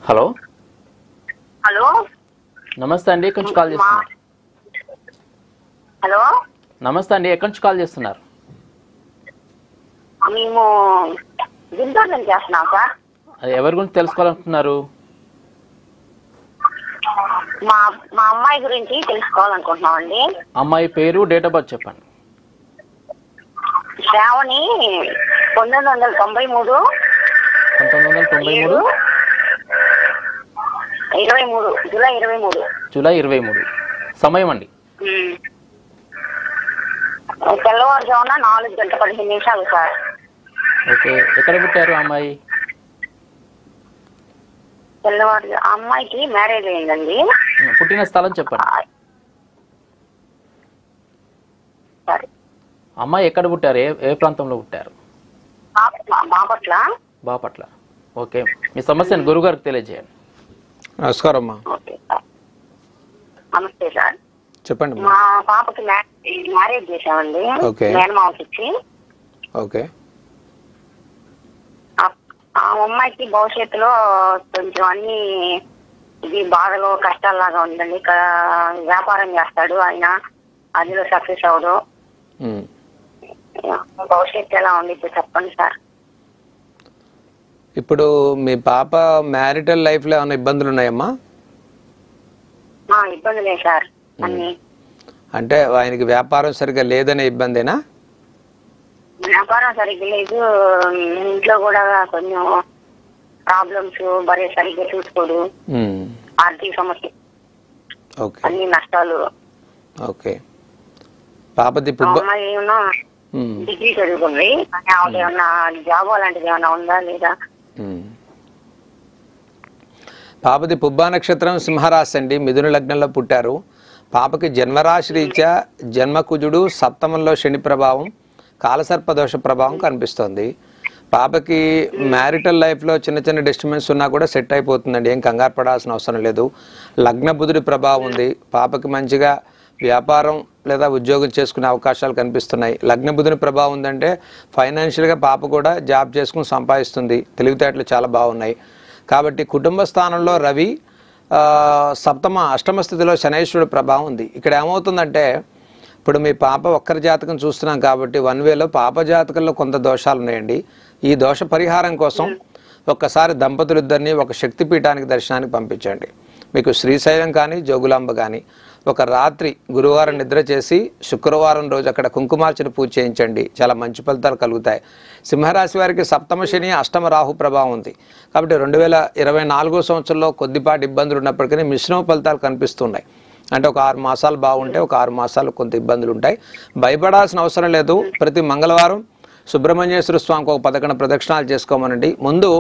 Hello hello నమస్తే అండి, ఎక్కడి నుంచి కాల్ చేస్తున్నారు? హలో నమస్తే అండి, ఎక్కడి నుంచి కాల్ చేస్తున్నారు? మేము గుంటూరు నుంచి చేస్తున్నాం సార్. ఎవరి గురించి తెలుసుకోవాలనుకుంటున్నారు? మా మా అమ్మాయి గురించి తెలుసుకోవాలనుకుంటున్నాం అండి. అమ్మాయి పేరు, డేట్ ఆఫ్ బర్త్ చెప్పండి. శ్రావణి 1993 1993 జూలై 23. జూలై 23. సమయం అండి? తెల్లవారుజామున 4:15 సార్. ఓకే, ఎక్కడ పుట్టారు అమ్మాయి? అమ్మాయికి మ్యారేజ్ అయిందండి. పుట్టిన స్థలం చెప్పండి. సరే, అమ్మాయి ఎక్కడ పుట్టారు? ఏ ప్రాంతంలో పుట్టారు? బాపట్ల. బాపట్ల. ఓకే, మీ సమస్యను గురుగారికి తెలియజేయండి. నమస్కారం అమ్మా. నమస్తే సార్, చెప్పండి. మా పాపకి మ్యారేజ్ చేసామండి. ఓకే. మేనమామకి ఇచ్చి. ఓకే. ఆ అమ్మాయికి భవిష్యత్తులో కొంచెం అన్ని ఇది బాధలు కష్టాల్లాగా ఉందండి. వ్యాపారం చేస్తాడు ఆయన, అందులో సక్సెస్ అవడు. భవిష్యత్తు ఎలా ఉంది చెప్పండి సార్. ఇప్పుడు మీ పాప మ్యారిటల్ లైఫ్లో ఏమైనా ఇబ్బందులు ఉన్నాయమ్మా? ఇబ్బందులే సార్ అన్ని. అంటే ఆయనకి వ్యాపారం సరిగ్గా లేదనే ఇబ్బందేనా? వ్యాపారం సరిగ్గా లేదు, ఇంట్లో కూడా కొంచెం ప్రాబ్లమ్స్, భార్య సరిగ్గా చూసుకోడు, ఆర్థిక సమస్య, అన్ని నష్టాలు. ఓకే. పాపది అమ్మాయి ఏమన్నా డిగ్రీ చదువుకుంది, కానీ ఆవిడ ఏమన్నా జాబ్ అలాంటిది ఏమన్నా ఉందా లేదా? పాపది పుబ్బా నక్షత్రం సింహరాశి అండి, మిథున లగ్నంలో పుట్టారు. పాపకి జన్మరాశి రీత్యా జన్మకుజుడు, సప్తమంలో శని ప్రభావం, కాలసర్పదోష ప్రభావం కనిపిస్తోంది. పాపకి మ్యారిటల్ లైఫ్లో చిన్న చిన్న డిస్టర్బెన్స్ ఉన్నా కూడా సెట్ అయిపోతుందండి, ఏం కంగారు పడాల్సిన అవసరం లేదు. లగ్న బుధుడి ప్రభావం ఉంది. పాపకి మంచిగా వ్యాపారం లేదా ఉద్యోగం చేసుకునే అవకాశాలు కనిపిస్తున్నాయి. లగ్న బుధుని ప్రభావం ఉందంటే ఫైనాన్షియల్గా పాప కూడా జాబ్ చేసుకుని సంపాదిస్తుంది. తెలివితేటలు చాలా బాగున్నాయి. కాబట్టి కుటుంబ స్థానంలో రవి, అష్టమ స్థితిలో శనైశ్వరుడు ప్రభావం ఉంది. ఇక్కడ ఏమవుతుందంటే ఇప్పుడు మీ పాప ఒక్కరి జాతకం చూస్తున్నాం కాబట్టి వన్ వేలో పాప జాతకంలో కొంత దోషాలు ఉన్నాయండి. ఈ దోష పరిహారం కోసం ఒక్కసారి దంపతులిద్దరిని ఒక శక్తిపీఠానికి దర్శనానికి పంపించండి. మీకు శ్రీశైలం కానీ జోగులాంబ కానీ ఒక రాత్రి గురువారం నిద్ర చేసి శుక్రవారం రోజు అక్కడ కుంకుమార్చన పూజ చేయించండి, చాలా మంచి ఫలితాలు కలుగుతాయి. సింహరాశి వారికి సప్తమ శని, అష్టమ రాహు ప్రభావం ఉంది కాబట్టి 2024 సంవత్సరంలో కొద్దిపాటి ఇబ్బందులు ఉన్నప్పటికీ మిశ్రమ ఫలితాలు కనిపిస్తున్నాయి. అంటే ఒక 6 మాసాలు బాగుంటే ఒక 6 మాసాలు కొంత ఇబ్బందులు ఉంటాయి. భయపడాల్సిన అవసరం లేదు. ప్రతి మంగళవారం సుబ్రహ్మణ్యేశ్వర స్వామికి ఒక 11 ప్రదక్షిణాలు చేసుకోమనండి. ముందు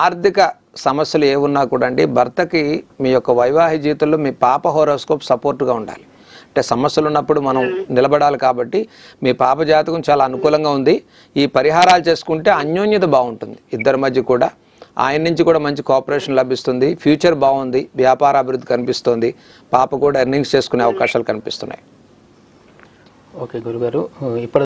ఆర్థిక సమస్యలు ఏమున్నా కూడా అండి, భర్తకి మీ యొక్క వైవాహిక జీవితంలో మీ పాప హోరోస్కోప్ సపోర్ట్గా ఉండాలి. అంటే సమస్యలు ఉన్నప్పుడు మనం నిలబడాలి కాబట్టి మీ పాప జాతకం చాలా అనుకూలంగా ఉంది. ఈ పరిహారాలు చేసుకుంటే అన్యోన్యత బాగుంటుంది ఇద్దరి మధ్య కూడా. ఆయన నుంచి కూడా మంచి కోఆపరేషన్ లభిస్తుంది. ఫ్యూచర్ బాగుంది, వ్యాపార అభివృద్ధి కనిపిస్తుంది. పాప కూడా ఎర్నింగ్స్ చేసుకునే అవకాశాలు కనిపిస్తున్నాయి. ఓకే గురుగారు, ఇప్పుడు